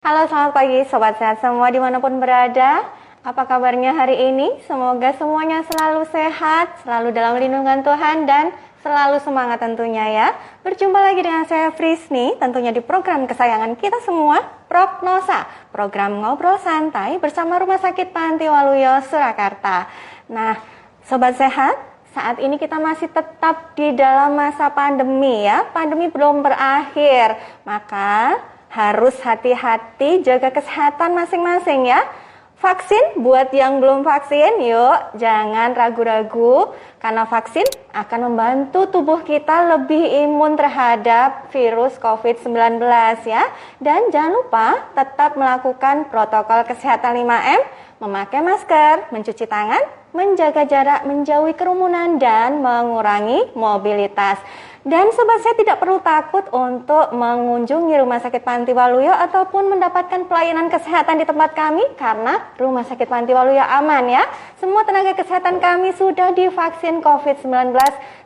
Halo, selamat pagi Sobat Sehat semua dimanapun berada. Apa kabarnya hari ini? Semoga semuanya selalu sehat, selalu dalam lindungan Tuhan, dan selalu semangat tentunya ya. Berjumpa lagi dengan saya Frisni, tentunya di program kesayangan kita semua, Prognosa. Program ngobrol santai bersama Rumah Sakit Panti Waluyo, Surakarta. Nah, Sobat Sehat, saat ini kita masih tetap di dalam masa pandemi ya. Pandemi belum berakhir, maka harus hati-hati jaga kesehatan masing-masing ya. Vaksin buat yang belum vaksin, yuk jangan ragu-ragu karena vaksin akan membantu tubuh kita lebih imun terhadap virus COVID-19 ya. Dan jangan lupa tetap melakukan protokol kesehatan 5M, memakai masker, mencuci tangan, menjaga jarak, menjauhi kerumunan, dan mengurangi mobilitas. Dan sobat saya tidak perlu takut untuk mengunjungi Rumah Sakit Panti Waluyo ataupun mendapatkan pelayanan kesehatan di tempat kami karena Rumah Sakit Panti Waluyo aman ya. Semua tenaga kesehatan kami sudah divaksin COVID-19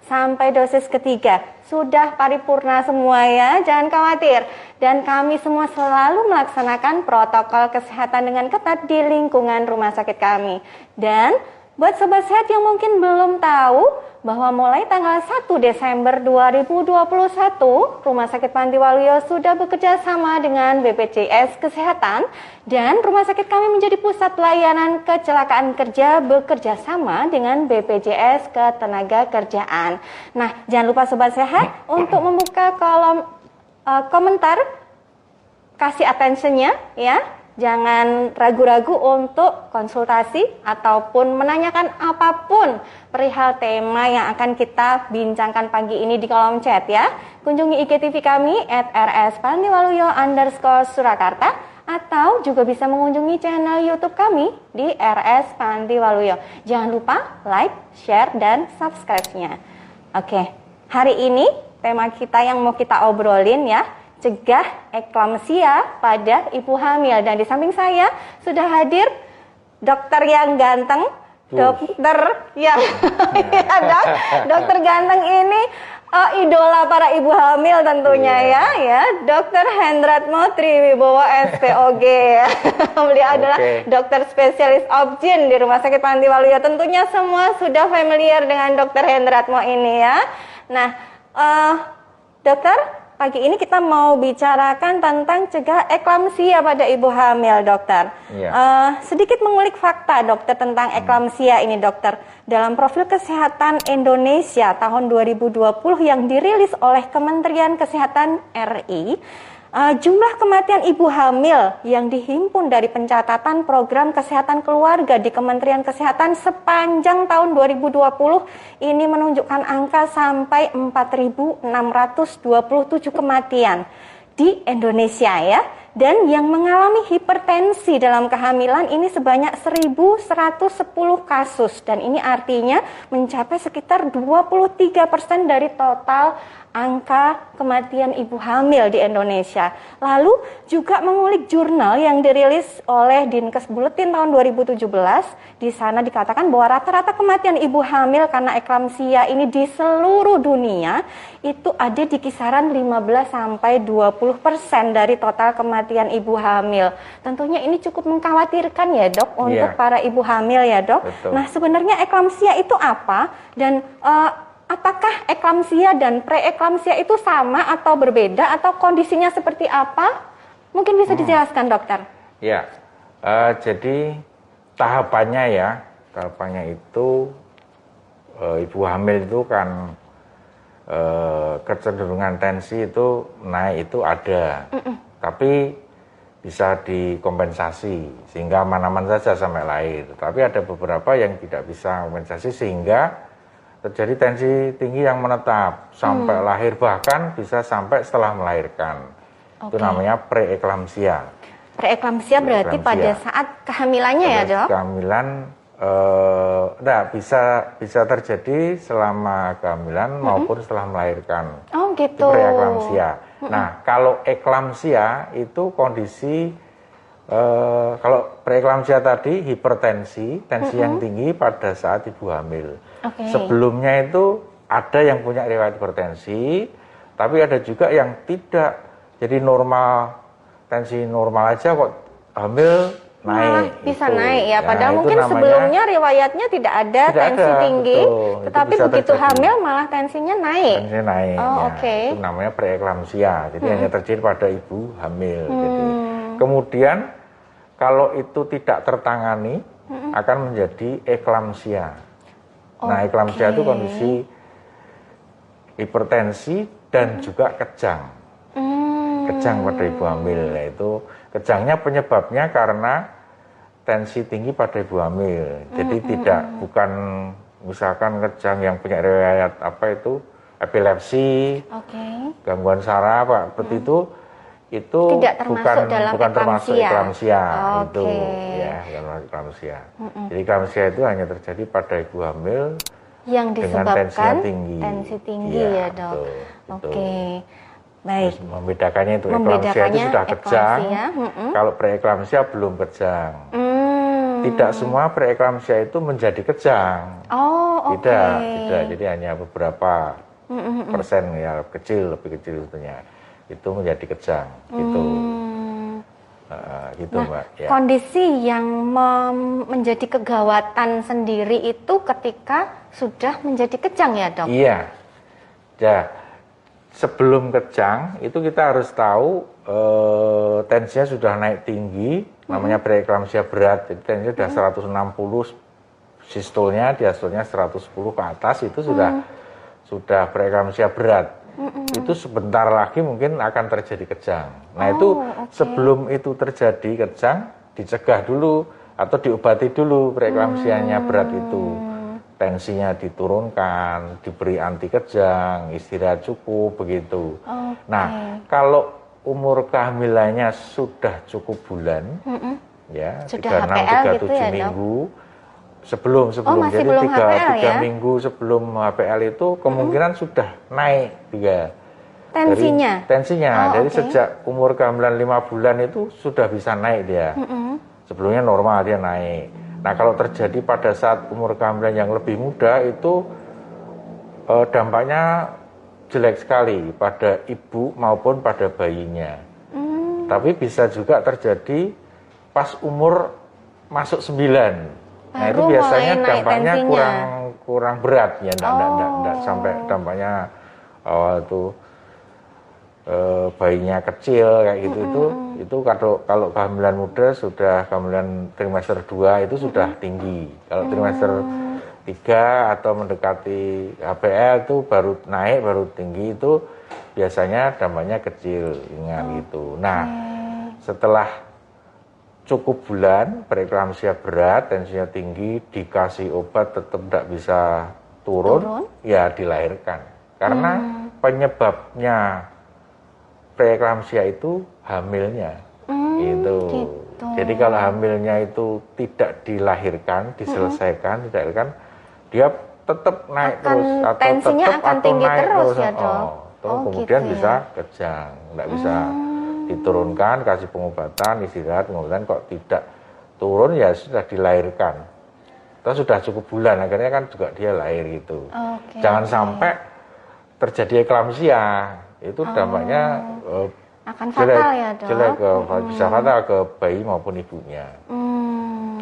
sampai dosis ketiga. Sudah paripurna semua ya, jangan khawatir. Dan kami semua selalu melaksanakan protokol kesehatan dengan ketat di lingkungan rumah sakit kami. Dan buat sobat sehat yang mungkin belum tahu bahwa mulai tanggal 1 Desember 2021, Rumah Sakit Panti Waluyo sudah bekerja sama dengan BPJS Kesehatan dan rumah sakit kami menjadi pusat layanan kecelakaan kerja bekerja sama dengan BPJS Ketenagakerjaan. Nah, jangan lupa sobat sehat untuk membuka kolom komentar, kasih attention-nya ya. Jangan ragu-ragu untuk konsultasi ataupun menanyakan apapun perihal tema yang akan kita bincangkan pagi ini di kolom chat ya. Kunjungi IGTV kami @rspantiwaluyo_Surakarta atau juga bisa mengunjungi channel YouTube kami di RS Panti Waluyo. Jangan lupa like, share, dan subscribe-nya. Oke, hari ini tema kita yang mau kita obrolin ya, cegah eklamsia pada ibu hamil. Dan di samping saya sudah hadir dokter yang ganteng, dokter yang dokter ganteng ini idola para ibu hamil tentunya ya, Dokter Hendratmo Triwibowo SPOG. Beliau adalah dokter spesialis obgyn di Rumah Sakit Panti Waluyo. Tentunya semua sudah familiar dengan Dokter Hendratmo ini ya. Nah, dokter, pagi ini kita mau bicarakan tentang cegah eklamsia pada ibu hamil, dokter. Sedikit mengulik fakta, dokter, tentang eklamsia ini, dokter. Dalam profil kesehatan Indonesia tahun 2020 yang dirilis oleh Kementerian Kesehatan RI, jumlah kematian ibu hamil yang dihimpun dari pencatatan program kesehatan keluarga di Kementerian Kesehatan sepanjang tahun 2020 ini menunjukkan angka sampai 4.627 kematian di Indonesia ya. Dan yang mengalami hipertensi dalam kehamilan ini sebanyak 1.110 kasus. Dan ini artinya mencapai sekitar 23% dari total angka kematian ibu hamil di Indonesia. Lalu juga mengulik jurnal yang dirilis oleh Dinkes Buletin tahun 2017. Di sana dikatakan bahwa rata-rata kematian ibu hamil karena eklamsia ini di seluruh dunia itu ada di kisaran 15-20% dari total kematian ibu hamil. Tentunya ini cukup mengkhawatirkan ya, Dok, untuk para ibu hamil ya, Dok. Betul. Nah, sebenarnya eklamsia itu apa dan apakah eklamsia dan preeklamsia itu sama atau berbeda atau kondisinya seperti apa? Mungkin bisa dijelaskan, dokter. Ya, jadi tahapannya itu ibu hamil itu kan kecenderungan tensi itu naik itu ada, tapi bisa dikompensasi sehingga aman-aman saja sampai lahir. Tapi ada beberapa yang tidak bisa kompensasi sehingga terjadi tensi tinggi yang menetap sampai lahir, bahkan bisa sampai setelah melahirkan. Itu namanya preeklamsia. Preeklamsia berarti pada saat kehamilannya ya, Dok? Kehamilan bisa terjadi selama kehamilan maupun setelah melahirkan. Oh gitu. Itu preeklamsia. Nah, kalau eklamsia itu kondisi kalau preeklamsia tadi hipertensi, tensi yang tinggi pada saat ibu hamil. Sebelumnya itu ada yang punya riwayat hipertensi, tapi ada juga yang tidak. Jadi normal tensi normal aja kok hamil malah naik. bisa gitu. naik ya. Padahal itu mungkin namanya, sebelumnya riwayatnya tidak ada tensi tinggi, betul. tetapi Itu bisa begitu terjadi. hamil malah tensinya naik. Tensinya naik. Oh, ya. oke. Itu namanya preeklamsia. Jadi hanya terjadi pada ibu hamil. Gitu. Kemudian kalau itu tidak tertangani akan menjadi eklamsia. Nah, eklamsia itu kondisi hipertensi dan juga kejang. Kejang pada ibu hamil, yaitu kejangnya penyebabnya karena tensi tinggi pada ibu hamil. Jadi bukan misalkan kejang yang punya riwayat apa itu epilepsi, gangguan saraf, seperti itu tidak termasuk bukan termasuk eklamsia itu ya, bukan eklamsia. Jadi eklamsia itu hanya terjadi pada ibu hamil yang disebabkan dengan tensi tinggi ya, Dok. Oke. Baik. Terus membedakannya itu eklamsia itu sudah kejang. Kalau preeklamsia belum kejang. Tidak semua preeklamsia itu menjadi kejang. Oh, oke. Tidak. Jadi hanya beberapa persen ya, lebih kecil tentunya. Itu menjadi kejang gitu. Gitu, nah, Mbak. Ya. Kondisi yang menjadi kegawatan sendiri itu ketika sudah menjadi kejang ya, Dok? Iya. Ya. Sebelum kejang itu kita harus tahu tensinya sudah naik tinggi, namanya preeklamsia berat. Jadi tensinya sudah 160 sistolnya, diastolnya 110 ke atas, itu sudah preeklamsia berat. Itu sebentar lagi mungkin akan terjadi kejang. Nah, itu sebelum itu terjadi kejang, dicegah dulu atau diobati dulu preeklamsianya berat itu. Tensinya diturunkan, diberi anti kejang, istirahat cukup, begitu. Nah, kalau umur kehamilannya sudah cukup bulan, ya, 36, 37 gitu ya, minggu, sebelum masih jadi belum 3 HPL ya? minggu sebelum HPL itu kemungkinan sudah naik tensinya. Dari sejak umur kehamilan 5 bulan itu sudah bisa naik dia. Sebelumnya normal dia naik. Nah, kalau terjadi pada saat umur kehamilan yang lebih muda itu dampaknya jelek sekali pada ibu maupun pada bayinya. Tapi bisa juga terjadi pas umur masuk 9. Nah, itu biasanya dampaknya kurang berat ya, enggak sampai dampaknya awal itu bayinya kecil kayak gitu. Itu kalau kehamilan muda sudah kehamilan trimester 2 itu sudah tinggi. Kalau trimester 3 atau mendekati HPL itu baru naik, baru tinggi, itu biasanya dampaknya kecil, ringan gitu. Nah, setelah cukup bulan, preeklamsia berat, tensinya tinggi, dikasih obat tetap tidak bisa turun, ya dilahirkan. Karena penyebabnya preeklamsia itu hamilnya, gitu. Jadi kalau hamilnya itu tidak dilahirkan, diselesaikan, dia tetap naik terus atau tensinya tetap akan atau tinggi naik terus ya, Dok? Terus kemudian gitu bisa kejang, nggak bisa diturunkan, kasih pengobatan, istirahat, pengobatan, kok tidak turun ya sudah dilahirkan. Terus sudah cukup bulan, akhirnya kan juga dia lahir gitu. Jangan sampai terjadi eklamsia. Itu dampaknya akan fatal ya, Dok? Bisa fatal ke bayi maupun ibunya.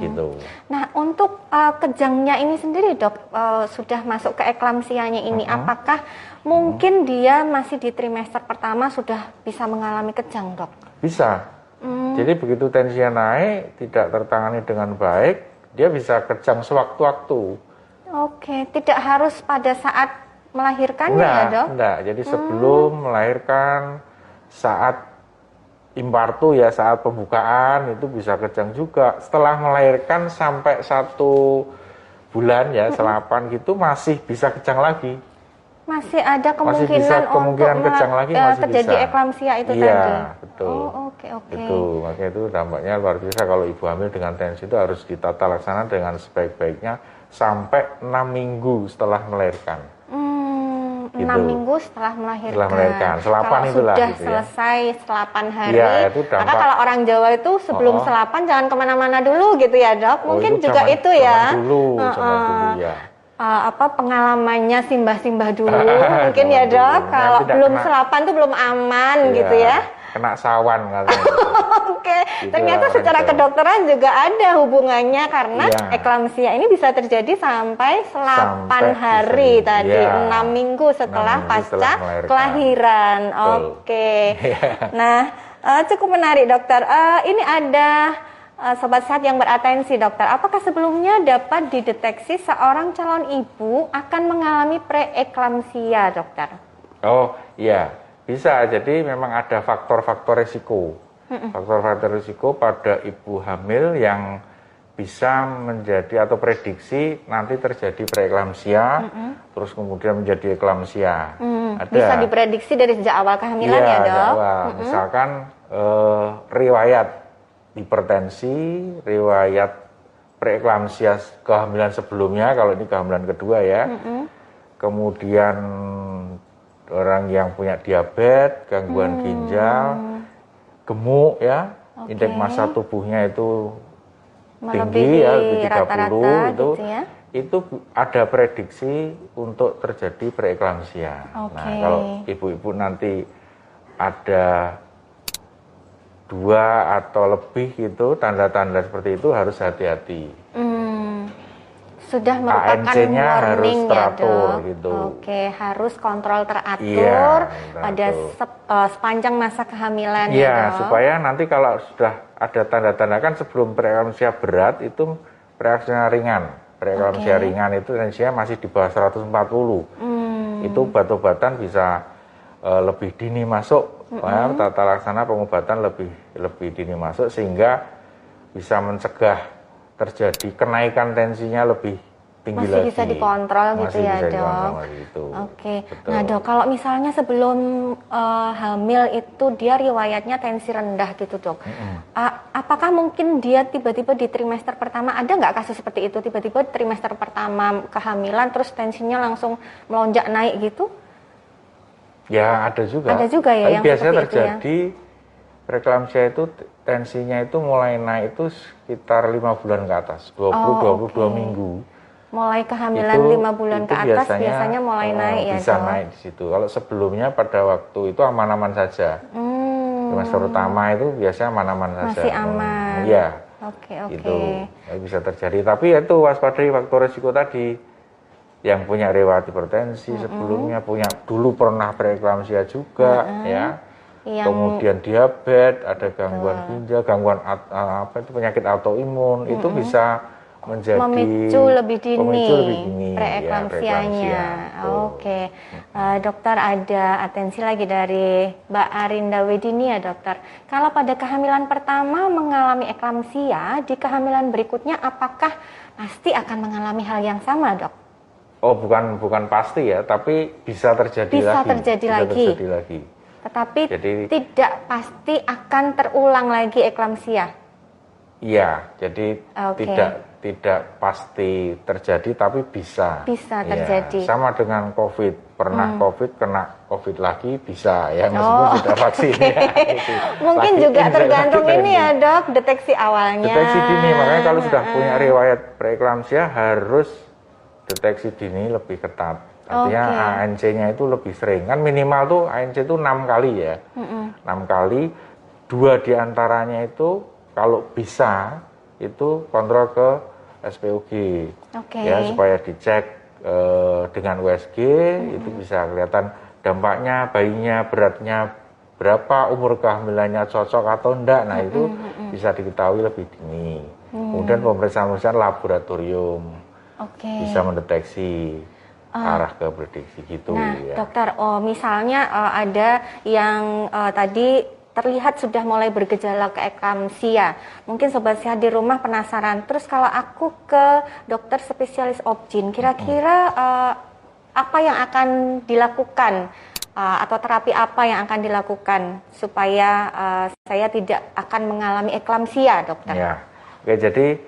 Gitu. Nah, untuk kejangnya ini sendiri, Dok, sudah masuk ke eklamsianya ini, apakah mungkin dia masih di trimester pertama sudah bisa mengalami kejang, Dok? Bisa. Jadi begitu tensinya naik, tidak tertangani dengan baik, dia bisa kejang sewaktu-waktu. Oke, tidak harus pada saat melahirkannya ya, Dok? Enggak, jadi sebelum melahirkan, saat impartu ya, saat pembukaan itu bisa kejang juga. Setelah melahirkan sampai 1 bulan ya, selapan gitu masih bisa kejang lagi. Masih ada kemungkinan, kemungkinan untuk kejang lagi masih terjadi bisa. eklamsia itu Iya, tadi? betul. Oke. Itu, makanya itu dampaknya luar biasa. Kalau ibu hamil dengan tensi itu harus ditata laksana dengan sebaik-baiknya sampai 6 minggu setelah melahirkan. 6 minggu setelah melahirkan. Selapan kalau itulah sudah gitu selesai selapan hari, ya, itu maka kalau orang Jawa itu sebelum selapan jangan kemana-mana dulu gitu ya, Dok? Mungkin itu juga itu ya. Zaman dulu ya. Pengalamannya simbah-simbah dulu mungkin ya, Dok? Kalau belum selapan tuh belum aman gitu ya. kena sawan katanya. Oke, Gitu ternyata orang secara Jawa. kedokteran juga ada hubungannya karena Iya. eklamsia ini bisa terjadi sampai 8 Sampai hari bisa, tadi, iya. 6 minggu 6 setelah minggu pasca setelah melahirkan. kelahiran. Betul. Oke. Iya. Nah, cukup menarik dokter. Ini ada sobat sehat yang beratensi dokter. Apakah sebelumnya dapat dideteksi seorang calon ibu akan mengalami preeklamsia dokter? Oh iya, bisa. Jadi memang ada faktor-faktor risiko. Faktor-faktor risiko pada ibu hamil yang bisa menjadi atau prediksi nanti terjadi preeklamsia, terus kemudian menjadi eklamsia. Ada. Bisa diprediksi dari sejak awal kehamilan Iya, ya dok? sejak awal. Misalkan riwayat hipertensi, riwayat preeklamsia kehamilan sebelumnya, kalau ini kehamilan kedua ya. Kemudian orang yang punya diabetes, gangguan ginjal, gemuk ya, indeks massa tubuhnya itu tinggi ya, lebih 30 rata-rata itu, gitu ya? itu ada prediksi untuk terjadi preeklamsia. Nah, kalau ibu-ibu nanti ada 2 atau lebih itu tanda-tanda seperti itu harus hati-hati. Sudah merupakan ANC-nya harus warning ya teratur dok. gitu. Oke, harus kontrol teratur Iya, pada sepanjang masa kehamilan ya Iya, dok. supaya nanti kalau sudah ada tanda-tanda kan sebelum preeklamsia berat itu preeklamsia ringan. Preeklamsia ringan itu tensinya masih di bawah 140. Itu obat-obatan bisa lebih dini masuk. Tata laksana pengobatan lebih dini masuk sehingga bisa mencegah terjadi kenaikan tensinya lebih tinggi masih lagi. bisa dikontrol gitu Masih ya bisa dok. dikontrol gitu. Oke. Betul. Nah dok, kalau misalnya sebelum hamil itu dia riwayatnya tensi rendah gitu dok. Apakah mungkin dia tiba-tiba di trimester pertama, ada nggak kasus seperti itu? Tiba-tiba trimester pertama kehamilan terus tensinya langsung melonjak naik gitu? Ya ada juga. Ada juga ya Tapi yang biasanya seperti itu ya? terjadi preeklamsia itu tensinya itu mulai naik itu sekitar 5 bulan ke atas, 20-22 minggu. Mulai kehamilan 5 bulan ke atas biasanya mulai naik ya bisa dok? naik di situ. Kalau sebelumnya pada waktu itu aman-aman saja. Trimester utama itu biasanya aman-aman saja. Masih aman. Iya. Oke. Itu bisa terjadi. Tapi itu waspadai faktor risiko tadi. Yang punya riwayat hipertensi sebelumnya, dulu pernah preeklamsia juga, ya. Kemudian diabetes, ada gangguan ginjal, gangguan penyakit autoimun, itu bisa menjadi memicu lebih dini preeklamsianya. Ya, Oke. Dokter, ada atensi lagi dari Mbak Arinda Wedini ya dokter. Kalau pada kehamilan pertama mengalami eklamsia, di kehamilan berikutnya apakah pasti akan mengalami hal yang sama dok? Oh, bukan pasti ya, tapi bisa terjadi lagi. Tetapi tidak pasti akan terulang lagi eklamsia. Iya, jadi tidak pasti terjadi, tapi bisa. Bisa terjadi. Ya, sama dengan COVID, pernah COVID, kena COVID lagi bisa ya, meskipun sudah vaksinnya. Gitu. Mungkin lagi juga tergantung ini ya dok, deteksi awalnya. Deteksi dini, makanya kalau sudah punya riwayat preeklamsia harus deteksi dini lebih ketat. Artinya ANC-nya itu lebih sering. Kan minimal tuh ANC itu 6 kali ya. 6 kali, 2 diantaranya itu kalau bisa itu kontrol ke SPOG. Ya, supaya dicek dengan USG, itu bisa kelihatan dampaknya, bayinya, beratnya berapa, umur kehamilannya cocok atau enggak. Nah itu bisa diketahui lebih dini. Kemudian pemeriksaan laboratorium. Bisa mendeteksi arah ke prediksi gitu. Nah, ya. dokter, misalnya ada yang tadi terlihat sudah mulai bergejala keeklamsia. Mungkin sobat sehat di rumah penasaran. Terus kalau aku ke dokter spesialis obgyn, kira-kira apa yang akan dilakukan atau terapi apa yang akan dilakukan supaya saya tidak akan mengalami eklamsia, dokter? Ya, oke, jadi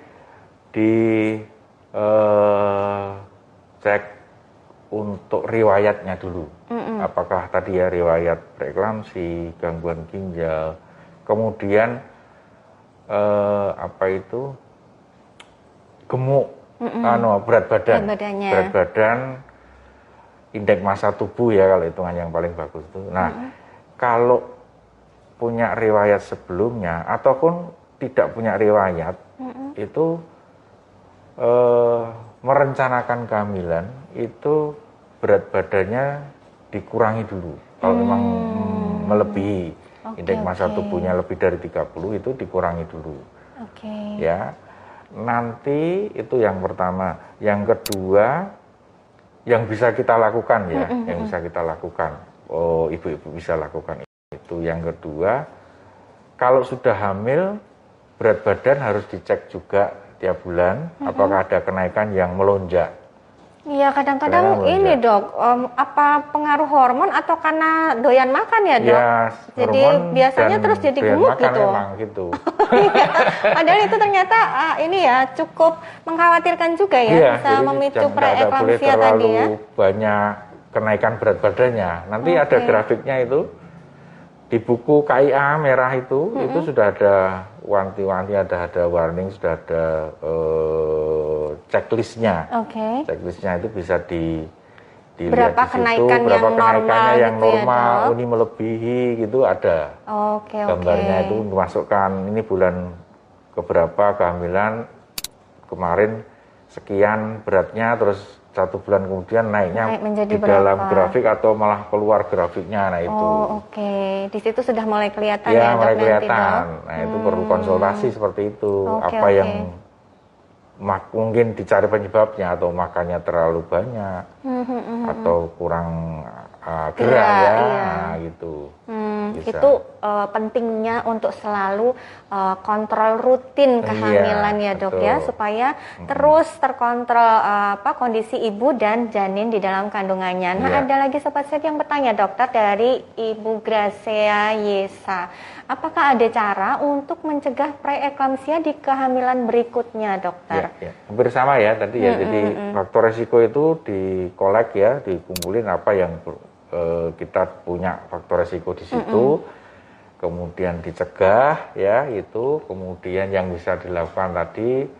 di cek untuk riwayatnya dulu. Apakah tadi ya riwayat preeklamsi, gangguan ginjal, kemudian gemuk, berat badan, indeks massa tubuh ya kalau hitungan yang paling bagus itu. Nah, kalau punya riwayat sebelumnya ataupun tidak punya riwayat, itu merencanakan kehamilan itu berat badannya dikurangi dulu. Kalau memang melebihi indeks massa tubuhnya lebih dari 30 itu dikurangi dulu. Ya. Nanti itu yang pertama. Yang kedua yang bisa kita lakukan ya, yang bisa kita lakukan. Oh, ibu-ibu bisa lakukan itu. Yang kedua, kalau sudah hamil berat badan harus dicek juga tiap bulan apakah ada kenaikan yang melonjak. Iya, kadang-kadang ini dok, apa pengaruh hormon atau karena doyan makan ya dok? Ya, jadi biasanya terus jadi gemuk gitu. Memang gitu. Iya, padahal itu ternyata ini ya cukup mengkhawatirkan juga ya, iya, bisa memicu preeklamsia tadi ya. Banyak kenaikan berat badannya. Nanti ada grafiknya itu di buku KIA merah itu sudah ada wanti-wanti, ada warning, sudah ada checklistnya. Checklistnya itu bisa dilihat berapa di situ, kenaikan berapa yang kenaikannya normal yang gitu normal, ya, ini melebihi gitu ada. Gambarnya itu dimasukkan ini bulan keberapa kehamilan kemarin sekian beratnya, terus 1 bulan kemudian naiknya di dalam grafik atau malah keluar grafiknya, nah itu. Di situ sudah mulai kelihatan ya, ya mulai dok, kelihatan. Nanti, Nah itu perlu konsultasi seperti itu. Apa yang mungkin dicari penyebabnya, atau makannya terlalu banyak, atau kurang gerak ya, nah, gitu. Itu pentingnya untuk selalu kontrol rutin kehamilan ya dok ya, supaya terus terkontrol kondisi ibu dan janin di dalam kandungannya. Nah ada lagi sobat sehat yang bertanya dokter, dari Ibu Gracia Yesa, apakah ada cara untuk mencegah preeklamsia di kehamilan berikutnya dokter? Hampir sama ya tadi ya, jadi faktor resiko itu dikolek ya, dikumpulin apa yang kita punya faktor resiko di situ, kemudian dicegah ya itu, kemudian yang bisa dilakukan tadi,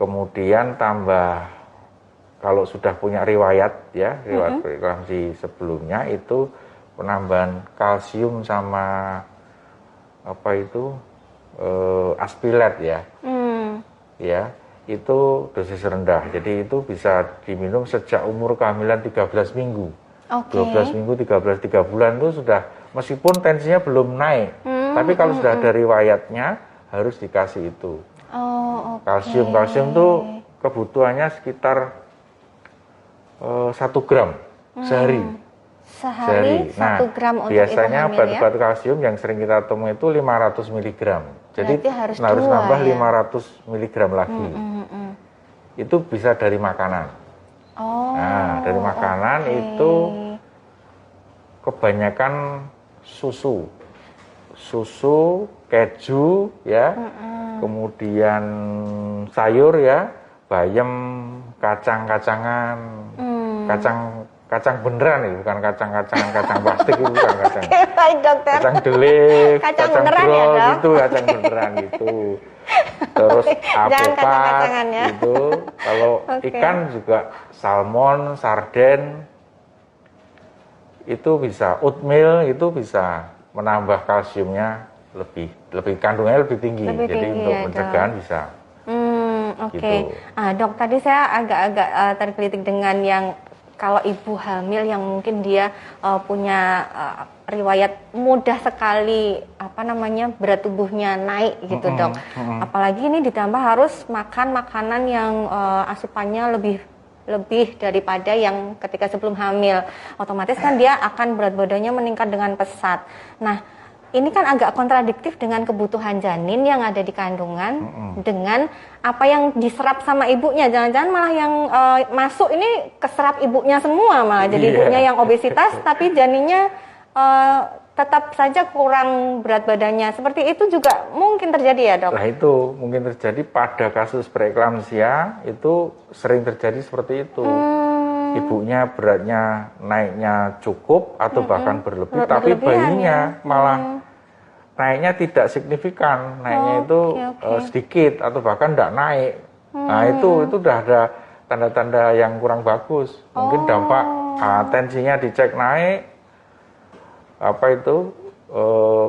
kemudian tambah kalau sudah punya riwayat ya, riwayat preeklamsi sebelumnya itu penambahan kalsium sama apa itu aspilat ya, ya. Itu dosis rendah, jadi itu bisa diminum sejak umur kehamilan 13 minggu. 12 minggu, 13, 3 bulan itu sudah, meskipun tensinya belum naik, tapi kalau sudah ada riwayatnya harus dikasih itu. Kalsium itu kebutuhannya sekitar 1 gram sehari. Sehari 1 gram untuk biasanya ibu hamil obat-obat kalsium yang sering kita temui itu 500 mg. Jadi harus nambah 500 mg lagi. Itu bisa dari makanan. Nah, dari makanan itu kebanyakan susu, keju ya, kemudian sayur ya, bayam, kacang-kacangan, kacang beneran itu, bukan kacang plastik itu, bukan kacang. Baik dokter. Kacang delif, kacang brol ya, itu kacang beneran gitu. Terus apokat gitu. Kalau ikan juga salmon, sarden itu bisa, oatmeal itu bisa menambah kalsiumnya lebih kandungannya lebih tinggi. Jadi untuk pencegahan bisa. Gitu. Dok, tadi saya agak-agak tergelitik dengan yang kalau ibu hamil yang mungkin dia punya riwayat mudah sekali berat tubuhnya naik gitu dok. Apalagi ini ditambah harus makan makanan yang asupannya lebih daripada yang ketika sebelum hamil. Otomatis kan dia akan berat badannya meningkat dengan pesat. Nah, ini kan agak kontradiktif dengan kebutuhan janin yang ada di kandungan dengan apa yang diserap sama ibunya. Jangan-jangan malah yang masuk ini keserap ibunya semua malah. Jadi ibunya yang obesitas tapi janinnya tetap saja kurang berat badannya. Seperti itu juga mungkin terjadi ya dok? Nah itu mungkin terjadi pada kasus preeklamsia, itu sering terjadi seperti itu. Ibunya beratnya naiknya cukup atau bahkan berlebih, tapi bayinya malah naiknya tidak signifikan, naiknya itu sedikit atau bahkan tidak naik. Nah itu udah ada tanda-tanda yang kurang bagus. Mungkin dampak tensinya dicek naik,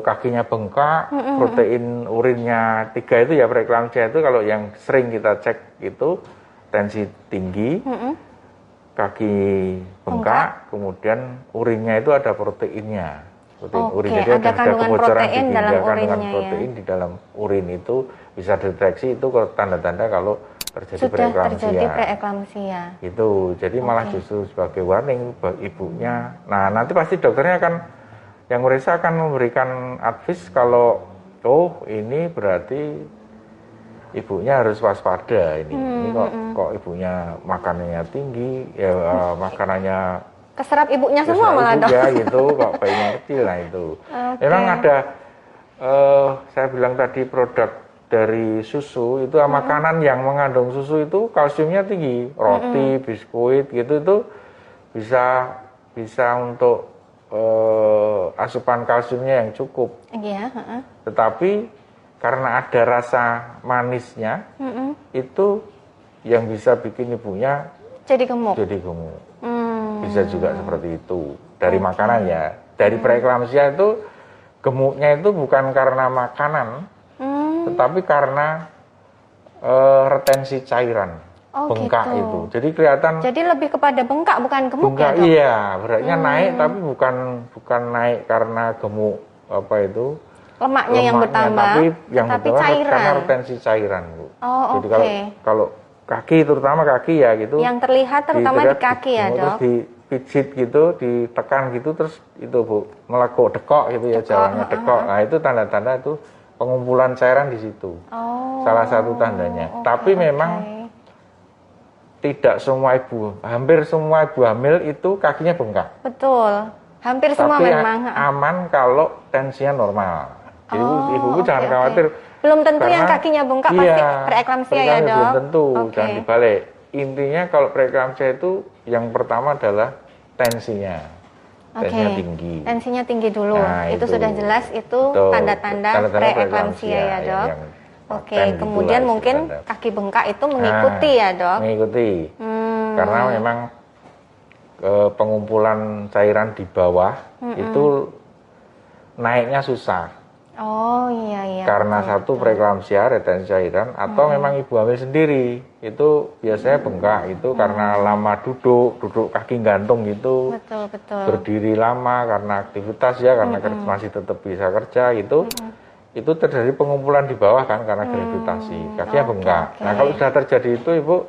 kakinya bengkak, protein urinnya 3 itu ya preeklamsia itu kalau yang sering kita cek itu tensi tinggi, kaki bengkak, kemudian urinnya itu ada proteinnya. Protein urin, jadi ada kandungan kebocoran protein di dalam ginjal, kandungan urinnya protein di dalam urin itu bisa deteksi itu tanda-tanda kalau terjadi sudah preeklamsia. terjadi preeklamsia. Itu, jadi malah justru sebagai warning buat ibunya. Nah, nanti pasti dokternya akan yang merisa akan memberikan advice kalau ini berarti ibunya harus waspada ini. Ini kok ibunya makanannya tinggi, ya makanannya Keserap ibunya semua malah dok. Ya gitu, kok bayinya kecil lah itu. Memang ada saya bilang tadi produk dari susu itu makanan yang mengandung susu itu kalsiumnya tinggi, roti, biskuit gitu itu bisa untuk asupan kalsiumnya yang cukup. Iya. Tetapi karena ada rasa manisnya, itu yang bisa bikin ibunya jadi gemuk. Bisa juga seperti itu dari makanan ya. Dari preeklamsia itu gemuknya itu bukan karena makanan, tetapi karena retensi cairan. Bengkak gitu. Itu. Jadi kelihatan. Jadi lebih kepada bengkak bukan gemuk bengkak, ya dok? Iya, beratnya naik tapi bukan naik karena gemuk lemaknya yang bertambah, tapi cairan. Karena retensi cairan, Bu. Oh, jadi kalau kaki terutama kaki ya gitu. Yang terlihat terutama di kaki ya dok. Dipijit gitu, ditekan gitu terus itu Bu melekuk dekok gitu ya jalannya dekok. Nah itu tanda-tanda itu pengumpulan cairan di situ. Salah satu tandanya. Tapi memang tidak semua hampir semua ibu hamil itu kakinya bengkak. Betul, hampir semua memang. Aman kalau tensinya normal. Jadi ibu jangan khawatir. Belum tentu yang kakinya bengkak pasti preeklamsia ya dok? Belum tentu, jangan dibalik. Intinya kalau preeklamsia itu yang pertama adalah tensinya. Tensinya tinggi. Tensinya tinggi dulu, nah, itu sudah jelas itu tanda-tanda preeklamsia ya dok? Kemudian mungkin kaki bengkak itu mengikuti ya dok? Mengikuti, karena memang pengumpulan cairan di bawah itu naiknya susah. Karena satu preeklamsia, retensi cairan, atau memang ibu hamil sendiri itu biasanya bengkak itu karena lama duduk kaki gantung gitu, berdiri lama karena aktivitas ya, karena masih tetap bisa kerja gitu. Itu terjadi pengumpulan di bawah kan karena gravitasi, kakinya bengkak. Nah kalau sudah terjadi itu ibu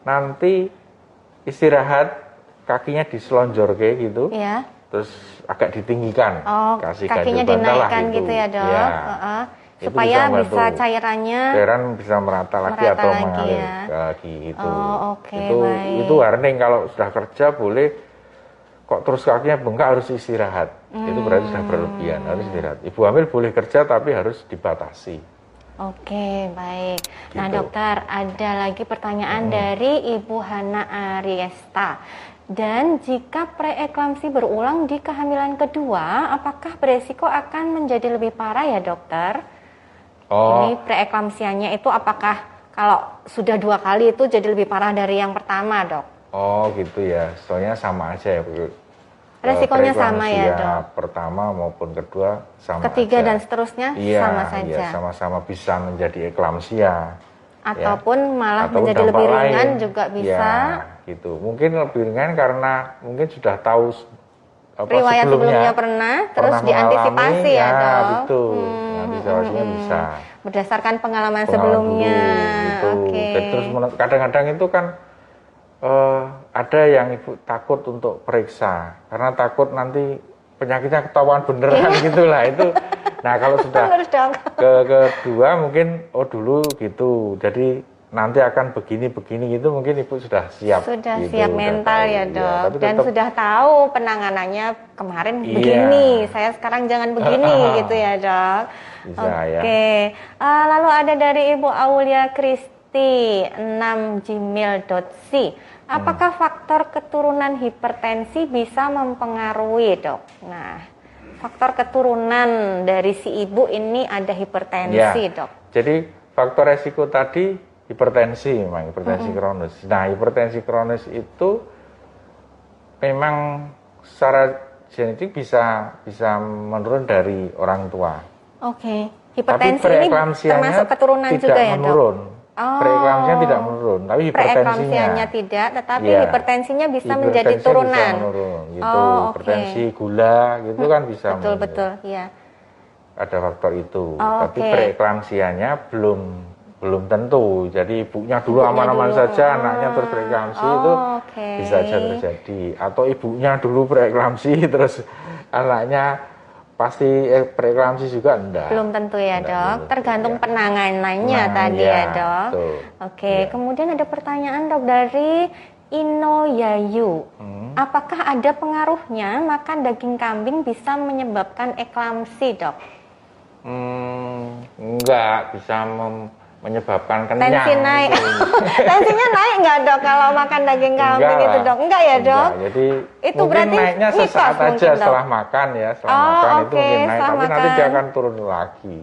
nanti istirahat kakinya diselonjor kayak gitu, terus agak ditinggikan, kasih kakinya dinaikkan gitu ya dok, supaya bisa cairan bisa merata lagi atau mengalir lagi gitu. Itu warning kalau sudah kerja boleh. Kok terus kakinya bengkak harus istirahat. Itu berarti sudah berlebihan, harus istirahat. Ibu hamil boleh kerja tapi harus dibatasi. Baik. Nah dokter, ada lagi pertanyaan dari Ibu Hana Ariesta. Dan jika preeklamsi berulang di kehamilan kedua, apakah beresiko akan menjadi lebih parah ya dokter? Ini preeklamsianya itu apakah kalau sudah 2 kali itu jadi lebih parah dari yang pertama dok? Gitu ya, soalnya sama aja ya. Resikonya sama ya dok? Pertama maupun kedua sama Ketiga aja. Dan seterusnya sama saja? Iya, sama-sama bisa menjadi eklamsia. Ataupun malah menjadi lebih ringan juga bisa? Gitu. Mungkin lebih ringan karena mungkin sudah tahu riwayat sebelumnya pernah terus diantisipasi ya dok? Betul, antisipasinya bisa. Berdasarkan pengalaman sebelumnya. Terus kadang-kadang itu kan ada yang ibu takut untuk periksa karena takut nanti penyakitnya ketahuan beneran gitulah itu. Nah kalau sudah kedua mungkin dulu gitu, jadi nanti akan begini gitu mungkin ibu sudah siap. Sudah gitu, siap mental ya dok, dan sudah tahu penanganannya kemarin begini, saya sekarang jangan begini gitu ya dok. Lalu ada dari Ibu Aulia Kristi 6gmail.c. Apakah faktor keturunan hipertensi bisa mempengaruhi dok? Nah, faktor keturunan dari si ibu ini ada hipertensi dok. Jadi faktor resiko tadi hipertensi memang, hipertensi kronis. Nah, hipertensi kronis itu memang secara genetik bisa menurun dari orang tua. Oke. Tapi Hipertensi ini preeklamsianya termasuk keturunan tidak juga ya, Dok? menurun. Oh. Preeklamsianya tidak menurun, tapi hipertensinya. Preeklamsianya tidak, tetapi Iya. hipertensinya bisa menjadi Hipertensi turunan. Bisa menurun, gitu. Oh, oke. Hipertensi, gula, gitu kan bisa Betul, menurun. betul, iya. Ada faktor itu. Oh, tapi oke. preeklamsianya belum tentu. Jadi ibunya dulu Ibunya aman-aman dulu. saja, anaknya terus preeklamsi itu oke. bisa saja terjadi. Atau ibunya dulu preeklamsi terus anaknya pasti preeklamsi juga enggak. Belum tentu ya, Enggak, Dok. belum. Tergantung Ya. penanganannya tadi iya, ya, Dok. betul. Oke, Iya. kemudian ada pertanyaan, Dok, dari Ino Yayu. Apakah ada pengaruhnya makan daging kambing bisa menyebabkan eklamsi, Dok? Enggak bisa menyebabkan kenyang. Tensi naik. Tensinya naik nggak, Dok, kalau makan daging kambing Enggak itu, lah. Dok? Enggak ya, Dok? Enggak, jadi Itu mungkin berarti naiknya mitos sesaat mungkin, aja Dok. setelah makan ya, setelah Oh, makan itu oke, mungkin naik, setelah tapi nanti makan. dia akan turun lagi.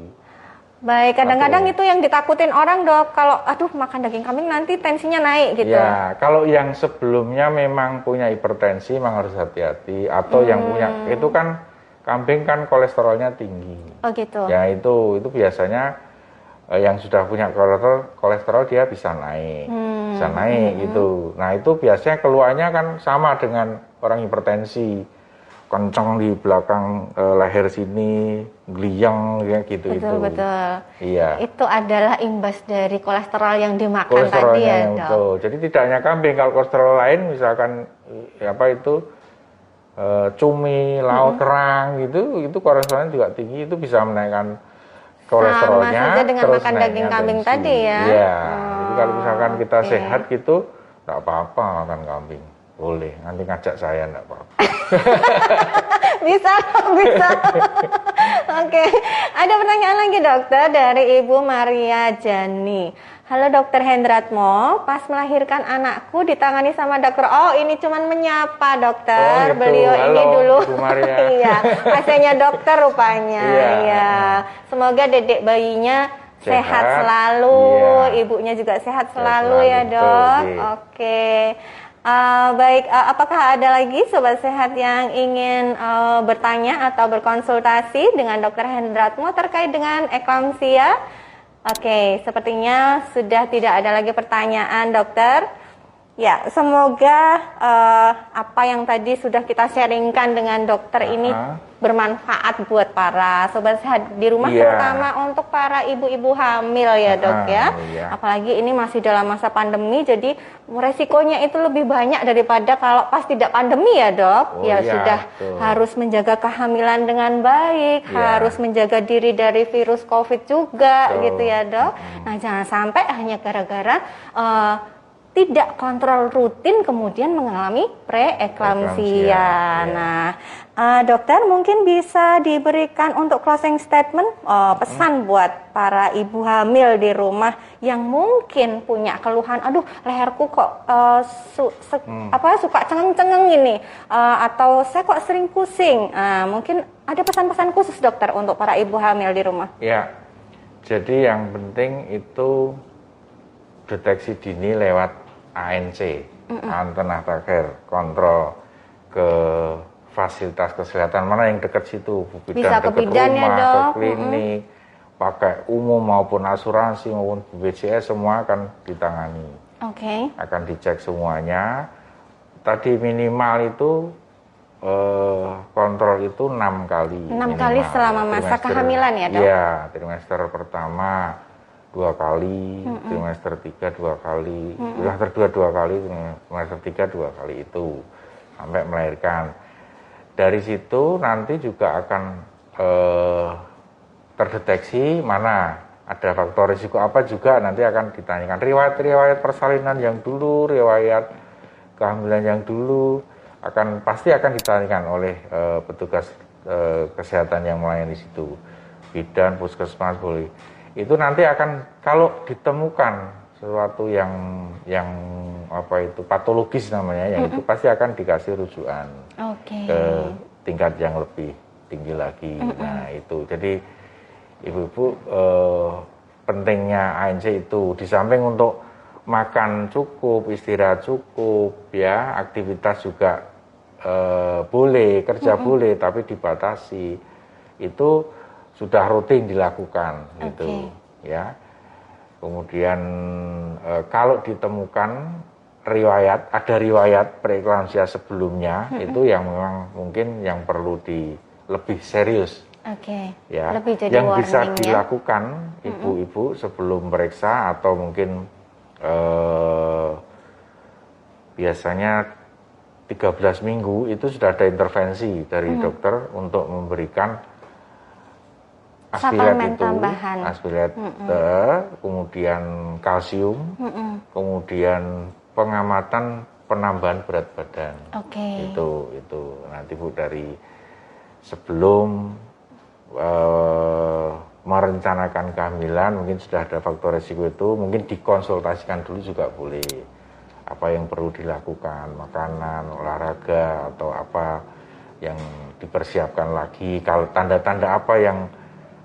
Baik, kadang-kadang Atau- itu yang ditakutin orang, Dok. Kalau aduh makan daging kambing nanti tensinya naik gitu. Ya, kalau yang sebelumnya memang punya hipertensi memang harus hati-hati, atau yang punya itu kan kambing kan kolesterolnya tinggi. Oh gitu. Ya itu biasanya yang sudah punya kolesterol dia bisa naik, gitu. Nah itu biasanya keluarnya kan sama dengan orang hipertensi, kencang di belakang leher sini, gliyang ya gitu itu. Betul. Iya. Itu adalah imbas dari kolesterol yang dimakan tadi Kolesterolnya ya, yang Dok. betul. Jadi tidak hanya kambing, kalau kolesterol lain misalkan apa itu cumi, lauk kerang itu kolesterolnya juga tinggi, itu bisa menaikkan kolesterolnya. Sama saja dengan terus makan daging naiknya kambing tensi. tadi ya. Iya. Jadi kalau misalkan kita oke. sehat gitu, nggak apa-apa makan kambing. Boleh, nanti ngajak saya nggak apa-apa. Bisa. Oke, ada pertanyaan lagi, Dokter, dari Ibu Maria Jani. Halo Dokter Hendratmo, pas melahirkan anakku ditangani sama dokter. Oh, ini cuman menyapa, Dokter. Oh, gitu. Beliau Halo, ini dulu. Ibu Maria. Iya, pasiennya dokter rupanya. Iya. Semoga dedek bayinya sehat Sehat. selalu, Iya. ibunya juga sehat Sehat selalu selalu, ya, betul, Dok. iya. Oke. Baik, apakah ada lagi sobat sehat yang ingin bertanya atau berkonsultasi dengan Dokter Hendratmo terkait dengan eklamsia? Oke, sepertinya sudah tidak ada lagi pertanyaan, Dokter. Ya, semoga apa yang tadi sudah kita sharingkan dengan dokter ini bermanfaat buat para sobat sehat di rumah, terutama untuk para ibu-ibu hamil ya, Dok ya. Apalagi ini masih dalam masa pandemi, jadi resikonya itu lebih banyak daripada kalau pas tidak pandemi ya, Dok. Sudah harus menjaga kehamilan dengan baik, harus menjaga diri dari virus COVID juga gitu ya, Dok. Nah, jangan sampai hanya gara-gara tidak kontrol rutin kemudian mengalami preeklamsia. Nah, dokter mungkin bisa diberikan untuk closing statement pesan buat para ibu hamil di rumah yang mungkin punya keluhan, aduh leherku kok suka cengeng-cengeng ini, atau saya kok sering pusing. Mungkin ada pesan-pesan khusus, dokter, untuk para ibu hamil di rumah. Ya, jadi yang penting itu deteksi dini lewat ANC, antenatal care, kontrol ke fasilitas kesehatan mana yang dekat situ, bisa ke dekat bidan rumah, ya, Dok. ke klinik, pakai umum maupun asuransi maupun BPJS semua akan ditangani. Oke. Akan dicek semuanya. Tadi minimal itu kontrol itu 6 kali. 6 kali selama masa kehamilan ya, Dok? Iya, trimester pertama 2 kali, trimester 3 2 kali, trimester 2 kali, trimester 3 2 kali itu sampai melahirkan. Dari situ nanti juga akan terdeteksi mana ada faktor risiko apa juga nanti akan ditanyakan. Riwayat persalinan yang dulu, riwayat kehamilan yang dulu pasti akan ditanyakan oleh petugas kesehatan yang melayani di situ, bidan, puskesmas boleh. Itu nanti akan kalau ditemukan sesuatu yang apa itu patologis namanya, yang itu pasti akan dikasih rujukan ke tingkat yang lebih tinggi lagi. Nah itu jadi ibu-ibu pentingnya ANC itu di samping untuk makan cukup, istirahat cukup, ya aktivitas juga boleh, kerja boleh, tapi dibatasi. Itu sudah rutin dilakukan, gitu, ya. Kemudian kalau ditemukan ada riwayat preeklamsia sebelumnya, itu yang memang mungkin yang perlu lebih serius. Ya, lebih jadi yang bisa warning, dilakukan ibu-ibu sebelum periksa atau mungkin biasanya 13 minggu itu sudah ada intervensi dari dokter untuk memberikan aspirat tambahan. Aspirat, kemudian kalsium, kemudian pengamatan penambahan berat badan. Itu nanti Bu dari sebelum merencanakan kehamilan mungkin sudah ada faktor resiko itu, mungkin dikonsultasikan dulu juga boleh. Apa yang perlu dilakukan, makanan, olahraga atau apa yang dipersiapkan lagi. Kalau tanda-tanda apa yang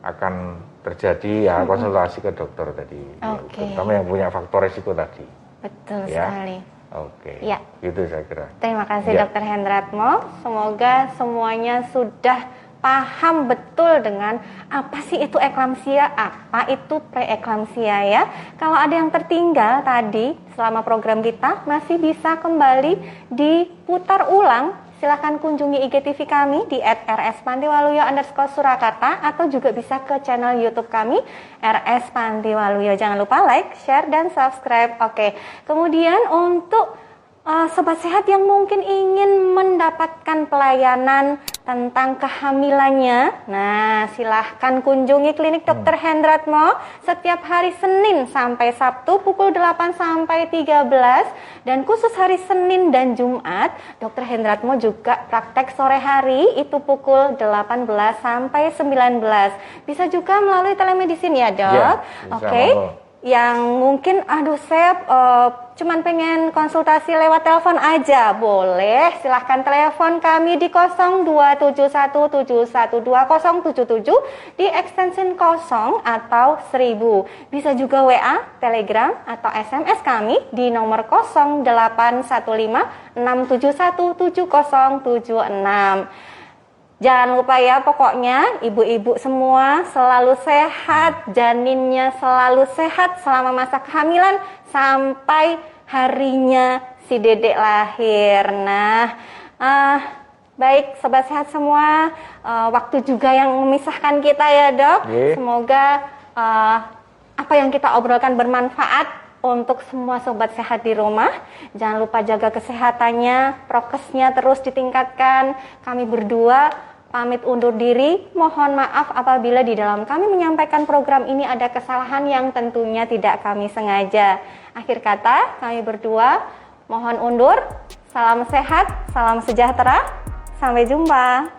akan terjadi ya konsultasi ke dokter tadi. Terutama yang punya faktor resiko tadi. Betul sekali. Ya. Gitu saya kira. Terima kasih Dr. Hendratmo. Semoga semuanya sudah paham betul dengan apa sih itu eklamsia, apa itu preeklamsia ya. Kalau ada yang tertinggal tadi selama program kita masih bisa kembali diputar ulang. Silahkan kunjungi IGTV kami di @rspantiwaluyo_Surakarta atau juga bisa ke channel YouTube kami RS Pantiwaluyo. Jangan lupa like, share, dan subscribe. Kemudian untuk sobat sehat yang mungkin ingin mendapatkan pelayanan tentang kehamilannya, nah silahkan kunjungi klinik Dr. Hendratmo setiap hari Senin sampai Sabtu pukul 8 sampai 13, dan khusus hari Senin dan Jumat Dr. Hendratmo juga praktek sore hari itu pukul 18 sampai 19. Bisa juga melalui telemedicine ya Dok? Yang mungkin saya cuman pengen konsultasi lewat telepon aja, boleh silahkan telepon kami di 0271712077 di extension 0 atau 1000. Bisa juga WA, Telegram atau SMS kami di nomor 081567170706. Jangan lupa ya, pokoknya ibu-ibu semua selalu sehat, janinnya selalu sehat selama masa kehamilan sampai harinya si dedek lahir. Nah, baik sobat sehat semua, waktu juga yang memisahkan kita ya Dok. Semoga apa yang kita obrolkan bermanfaat untuk semua sobat sehat di rumah. Jangan lupa jaga kesehatannya, prokesnya terus ditingkatkan. Kami berdua pamit undur diri. Mohon maaf apabila di dalam kami menyampaikan program ini ada kesalahan yang tentunya tidak kami sengaja. Akhir kata, kami berdua mohon undur. Salam sehat, salam sejahtera. Sampai jumpa.